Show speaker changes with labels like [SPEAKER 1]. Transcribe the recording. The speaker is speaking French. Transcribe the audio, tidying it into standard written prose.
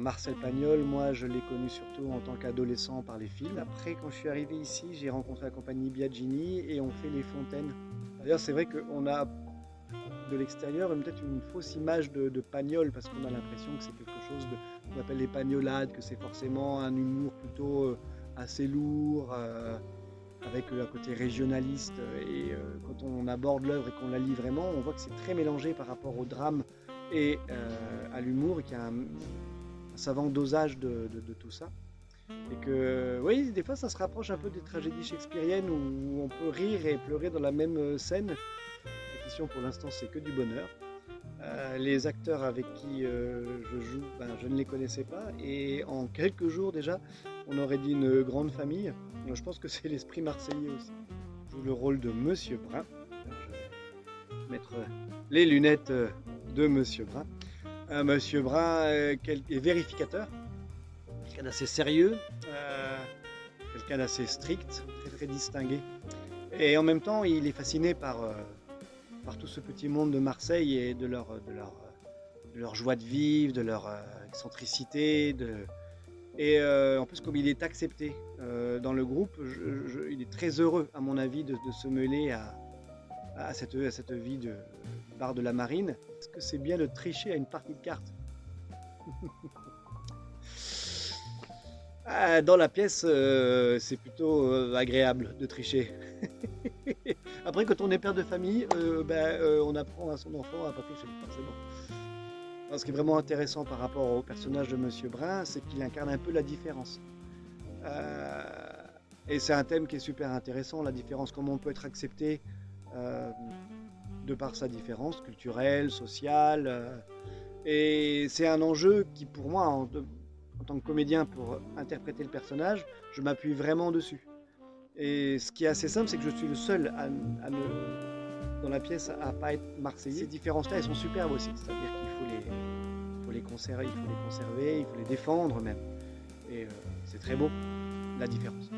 [SPEAKER 1] Marcel Pagnol, moi je l'ai connu surtout en tant qu'adolescent par les films. Après, quand je suis arrivé ici, j'ai rencontré la compagnie Biagini et on fait les fontaines. D'ailleurs, c'est vrai qu'on a de l'extérieur peut-être une fausse image de Pagnol parce qu'on a l'impression que c'est quelque chose qu'on appelle les pagnolades, que c'est forcément un humour plutôt assez lourd, avec un côté régionaliste. Et quand on aborde l'œuvre et qu'on la lit vraiment, on voit que c'est très mélangé par rapport au drame et à l'humour et qu'il y a un savant dosage de tout ça. Et que, oui, des fois, ça se rapproche un peu des tragédies shakespeariennes où on peut rire et pleurer dans la même scène. La question pour l'instant, c'est que du bonheur. Les acteurs avec qui je joue, ben, je ne les connaissais pas. Et en quelques jours déjà, on aurait dit une grande famille. Donc, je pense que c'est l'esprit marseillais aussi. Je joue le rôle de Monsieur Brun. Je vais mettre les lunettes de Monsieur Brun. Monsieur Brun est vérificateur, quelqu'un d'assez sérieux, quelqu'un d'assez strict, très très distingué. Et en même temps, il est fasciné par tout ce petit monde de Marseille et de leur joie de vivre, de leur excentricité. Et en plus, comme il est accepté dans le groupe, il est très heureux, à mon avis, de se mêler à cette vie de bar de la Marine. Est-ce que c'est bien de tricher à une partie de cartes? Dans la pièce, c'est plutôt agréable de tricher. Après, quand on est père de famille, on apprend à son enfant à pas tricher, forcément. Alors, ce qui est vraiment intéressant par rapport au personnage de Monsieur Brun, c'est qu'il incarne un peu la différence. Euh, et c'est un thème qui est super intéressant, la différence, comment on peut être accepté euh, de par sa différence culturelle, sociale. Et c'est un enjeu qui, pour moi, en tant que comédien, pour interpréter le personnage, je m'appuie vraiment dessus. Et ce qui est assez simple, c'est que je suis le seul dans la pièce à ne pas être marseillais. Ces différences-là, elles sont superbes aussi. C'est-à-dire qu'il faut les conserver, il faut les défendre même. Et c'est très beau, la différence.